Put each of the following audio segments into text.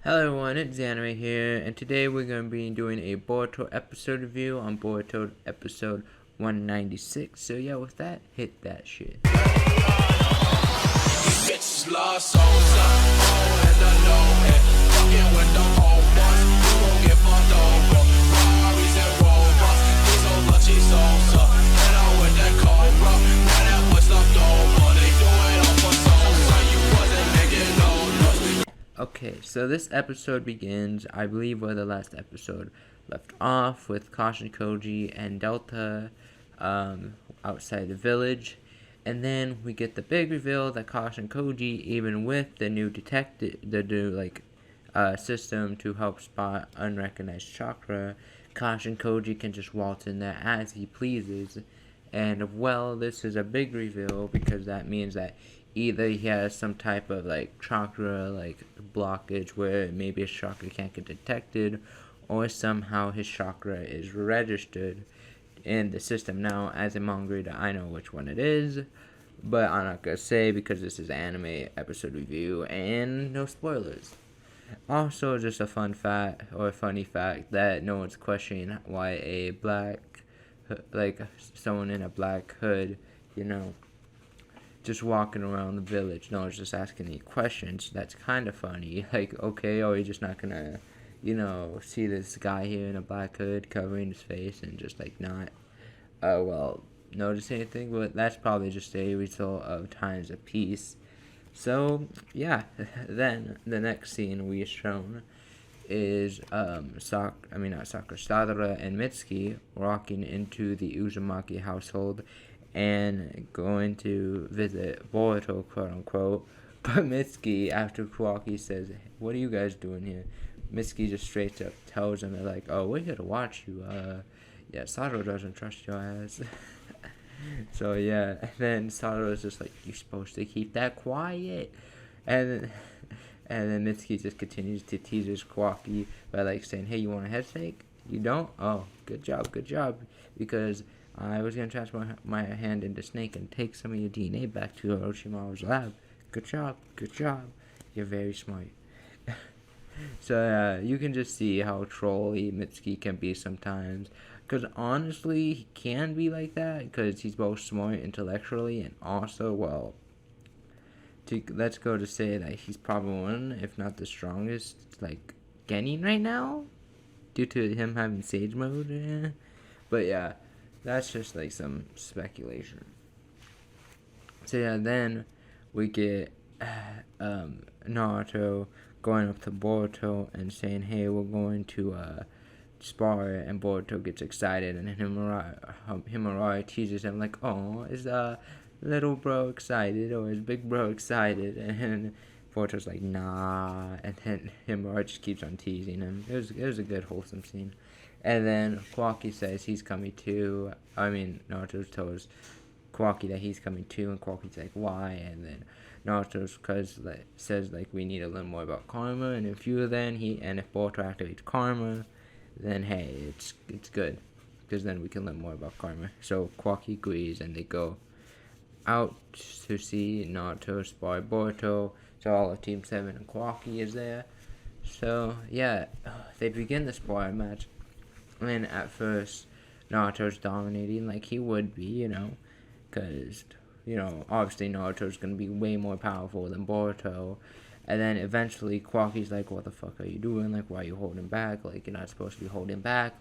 Hello everyone, it's Anime here, and today we're going to be doing a Boruto episode review on Boruto episode 196. So yeah, with that, hit that shit. Okay, so this episode begins, I believe, where the last episode left off, with Caution Koji and Delta outside the village. And then we get the big reveal that Caution Koji, even with the new system to help spot unrecognized chakra, Caution Koji can just waltz in there as he pleases. And well, this is a big reveal because that means that either he has some type of chakra blockage where maybe his chakra can't get detected, or somehow his chakra is registered in the system. Now, as a manga reader, I know which one it is, but I'm not gonna say because this is anime episode review and no spoilers. Also, just a fun fact or a funny fact that no one's questioning why a someone in a black hood, just walking around the village. No one's just asking any questions. That's kind of funny. Okay, are you just not gonna, see this guy here in a black hood covering his face and just not, notice anything? But that's probably just a result of times of peace. So yeah, then the next scene we are shown is Sadara and Mitsuki walking into the Uzumaki household and going to visit Boruto, quote unquote. But Mitsuki, after Kawaki says, "What are you guys doing here?" Mitsuki just straight up tells him, "Oh, we're here to watch you. Yeah, Satoru doesn't trust your ass." So yeah, and then Satoru's just like, "You're supposed to keep that quiet," and then Mitsuki just continues to tease Kawaki by saying, "Hey, you want a head fake? You don't? Oh, good job, because I was going to transfer my hand into Snake and take some of your DNA back to Orochimaru's lab. Good job. You're very smart." So you can just see how trolly Mitsuki can be sometimes. Because honestly, he can be like that because he's both smart intellectually and also, let's go to say that he's probably one, if not the strongest, Genin right now, due to him having Sage Mode. But yeah, that's just some speculation. So yeah, then we get Naruto going up to Boruto and saying, "Hey, we're going to spar," and Boruto gets excited, and Himura teases him "Oh, is little bro excited or is big bro excited?" And Boruto's like, "Nah," and then Himura just keeps on teasing him. It was a good wholesome scene. And then Kawaki says he's coming too. Naruto tells Kawaki that he's coming too, and Kawaki's like, "Why?" And then Naruto says we need to learn more about karma, and if Boruto activates karma, then hey, it's good, because then we can learn more about karma. So Kawaki agrees, and they go out to see Naruto spar Boruto. So all of Team 7 and Kawaki is there. So yeah, they begin the spar match. And at first, Naruto's dominating he would be, because, obviously Naruto's going to be way more powerful than Boruto. And then eventually, Kawaki's like, "What the fuck are you doing? Why are you holding back? You're not supposed to be holding back.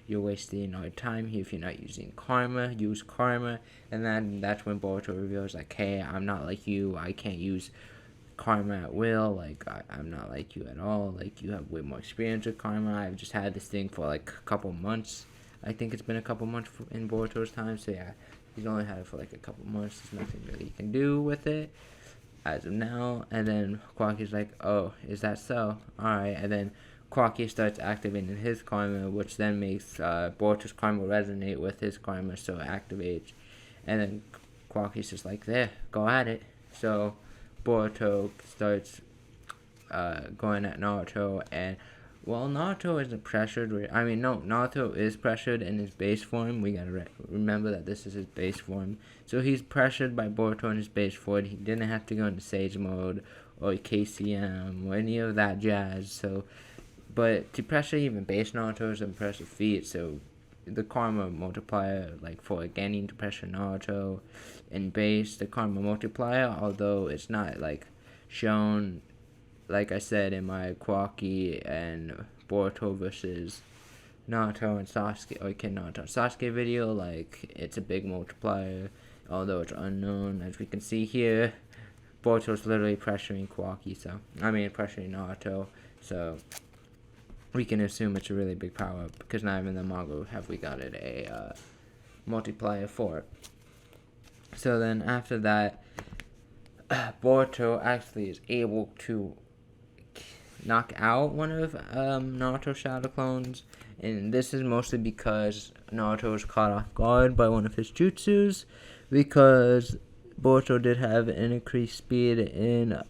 You're wasting our time here if you're not using karma. Use karma." And then that's when Boruto reveals, "Hey, I'm not like you. I can't use karma at will. I'm not like you at all. You have way more experience with karma. I've just had this thing for a couple months. I think it's been a couple months in Boruto's time. So yeah, he's only had it for a couple months. There's nothing really he can do with it as of now." And then Kawaki's like, "Oh, is that so? Alright." And then Kawaki starts activating his karma, which then makes Boruto's karma resonate with his karma, so it activates. And then Kawaki's just like, "There, go at it." So Boruto starts going at Naruto, and Naruto isn't pressured. Naruto is pressured in his base form. We gotta remember that this is his base form. So he's pressured by Boruto in his base form. He didn't have to go into Sage Mode or KCM or any of that jazz. So, but to pressure even base Naruto's impressive feat, so the karma multiplier, like for getting to pressure Naruto and base, the karma multiplier, although it's not like shown, like I said in my Kwaki and Boruto versus Naruto and Sasuke, or Naruto and Sasuke video, like it's a big multiplier, although it's unknown. As we can see here, Boruto's literally pressuring Kwaki, pressuring Naruto, so we can assume it's a really big power up, because not even in the manga have we got it a multiplier for it. So then after that, Boruto actually is able to knock out one of Naruto's shadow clones, and this is mostly because Naruto was caught off guard by one of his jutsus, because Boruto did have an increased speed in,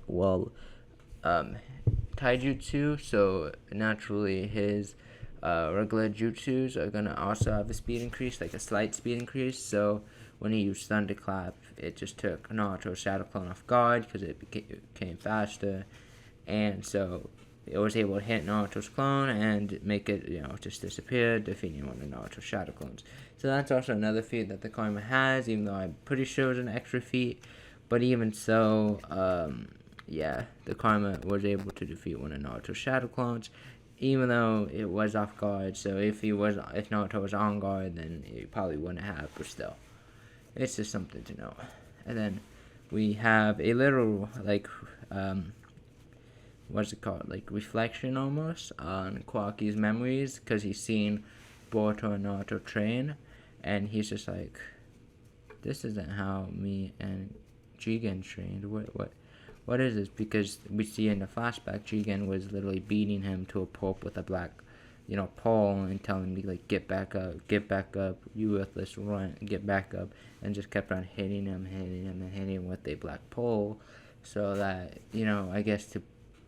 taijutsu, so naturally his regular jutsus are going to also have a speed increase, like a slight speed increase. So when he used Thunderclap, it just took Naruto's shadow clone off guard because it became faster, and so it was able to hit Naruto's clone and make it, just disappear, defeating one of Naruto's shadow clones. So that's also another feat that the karma has, even though I'm pretty sure it was an extra feat. But even so, the karma was able to defeat one of Naruto's shadow clones, even though it was off guard. So if Naruto was on guard, then it probably wouldn't have. But still, it's just something to know. And then we have a little reflection almost on Kwaki's memories, because he's seen Boruto and Naruto train, and he's just like, this isn't how me and Jigen trained. What is this? Because we see in the flashback, Jigen was literally beating him to a pulp with a black, pole, and telling me, like, get back up, you worthless runt, get back up, and just kept on hitting him with a black pole, so that, I guess to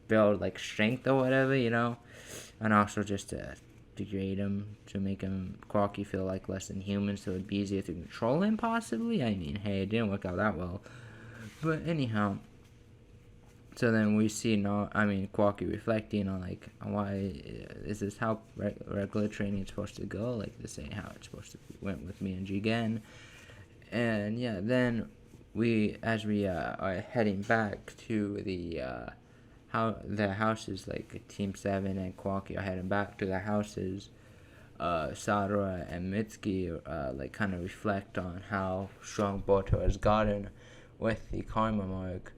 build, like, strength or whatever, and also just to degrade him, to make him, Kwaki, feel like less than human, so it'd be easier to control him, possibly. I mean, hey, it didn't work out that well. But anyhow, so then we see Kwaki reflecting on, like, why is this how regular training is supposed to go? Like, this ain't how it's supposed to went with me and Jigen. And yeah, then as we are heading back to the houses, like Team 7 and Kwaki are heading back to the houses, Sadara and Mitsuki kind of reflect on how strong Boruto has gotten with the karma mark.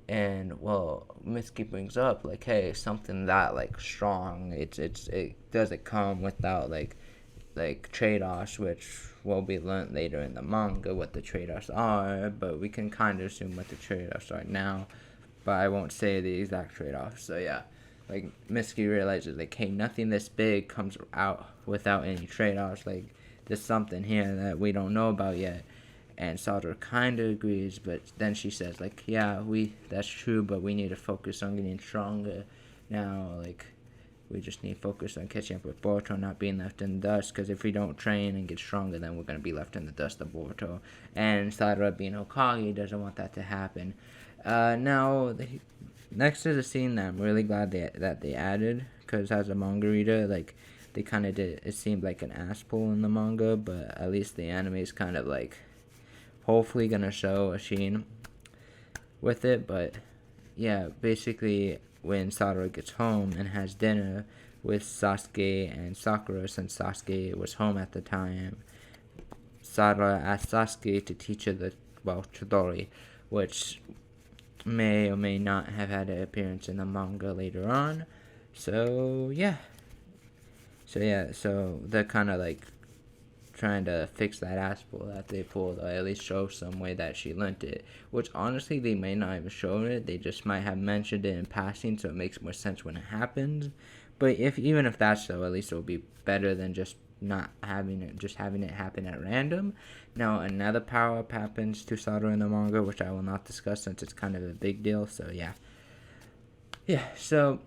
And Mitsuki brings up, like, hey, something that, like, strong, it doesn't come without like trade-offs, which will be learned later in the manga what the trade-offs are, but we can kind of assume what the trade-offs are now, but I won't say the exact trade-offs. So yeah, like, Mitsuki realizes, like, hey, nothing this big comes out without any trade-offs, like, there's something here that we don't know about yet. And Sadara kind of agrees, but then she says, like, yeah, that's true, but we need to focus on getting stronger now. Like, we just need to focus on catching up with Boruto, not being left in the dust, because if we don't train and get stronger, then we're going to be left in the dust of Boruto. And Sadara, being Hokage, doesn't want that to happen. Next is a scene that I'm really glad that they added, because as a manga reader, like, they kind of did, it seemed like an ass pull in the manga, but at least the anime is kind of, like, hopefully gonna show a scene with it. But yeah, basically when Sadara gets home and has dinner with Sasuke and Sakura, since Sasuke was home at the time, Sadara asked Sasuke to teach her the Chidori, which may or may not have had an appearance in the manga later on. So they're kind of like trying to fix that ass pull that they pulled, or at least show some way that she learnt it, which honestly they may not even show it, they just might have mentioned it in passing, so it makes more sense when it happens. But even if that's so, at least it'll be better than just not having it happen at random. Now another power up happens to Sadara in the manga, which I will not discuss since it's kind of a big deal. So so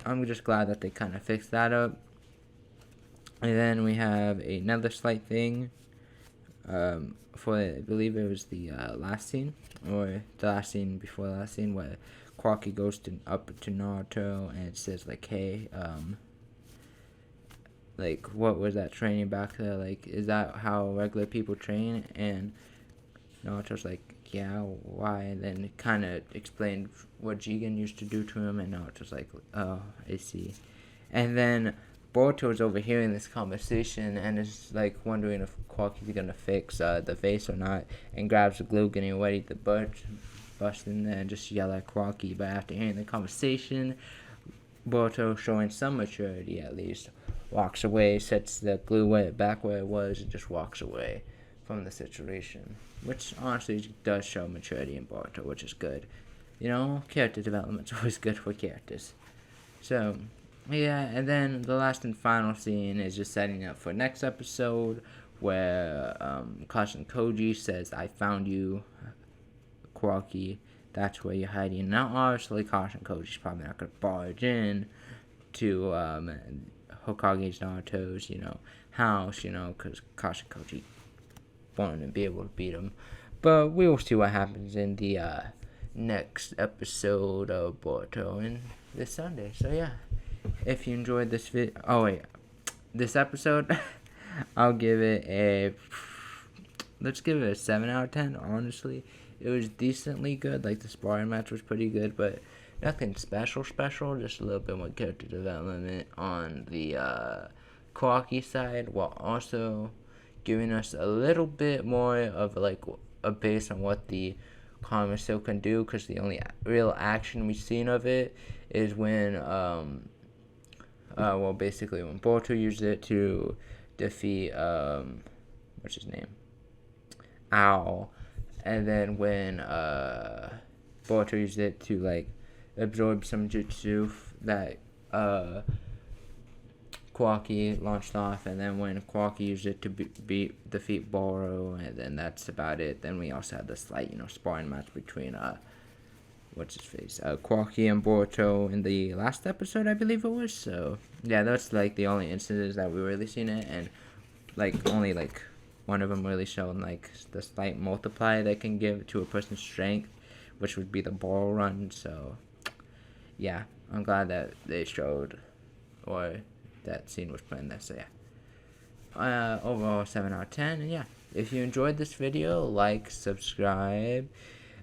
I'm just glad that they kind of fixed that up. And then we have another slight thing For I believe it was the last scene, or the last scene before the last scene, where Quacky goes up to Naruto and it says like, hey, like, what was that training back there? Like, is that how regular people train? And Naruto's like, yeah, why? And then it kind of explained what Jigen used to do to him, and Naruto's like, oh, I see. And then Boruto is overhearing this conversation and is like wondering if Quacky's gonna fix the face or not, and grabs the glue, getting ready to bust in there and just yell at Quacky. But after hearing the conversation, Boruto, showing some maturity at least, walks away, sets the glue back where it was, and just walks away from the situation. Which honestly does show maturity in Boruto, which is good. You know, character development's always good for characters. So, yeah, and then the last and final scene is just setting up for next episode, where Kashin Koji says, I found you, Quacky. That's where you're hiding. Now, obviously, Kashin Koji's probably not going to barge in to Hokage's Naruto's, house, because Kashin Koji won't be able to beat him. But we will see what happens in the next episode of Boruto in this Sunday. So, yeah. If you enjoyed this this episode, I'll give it let's give it a 7 out of 10, honestly. It was decently good, like the sparring match was pretty good, but nothing special, just a little bit more character development on the Quacky side, while also giving us a little bit more of like a base on what the Kami still can do, because the only real action we've seen of it is when basically when Boruto used it to defeat what's his name, Owl, and then when Boruto used it to like absorb some jutsu that Quacky launched off, and then when Quacky used it to defeat Boro, and then that's about it. Then we also had the slight, sparring match between Quacky and Boruto in the last episode, I believe it was. So yeah, that's like the only instances that we really seen it, and like only like one of them really showing like the slight multiplier they can give to a person's strength, which would be the ball run. So yeah, I'm glad that they showed, or that scene was put in there. So yeah, overall 7 out of 10. And yeah, if you enjoyed this video, like, subscribe,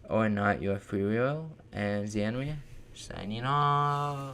or not, your free will. And Zianwe signing off.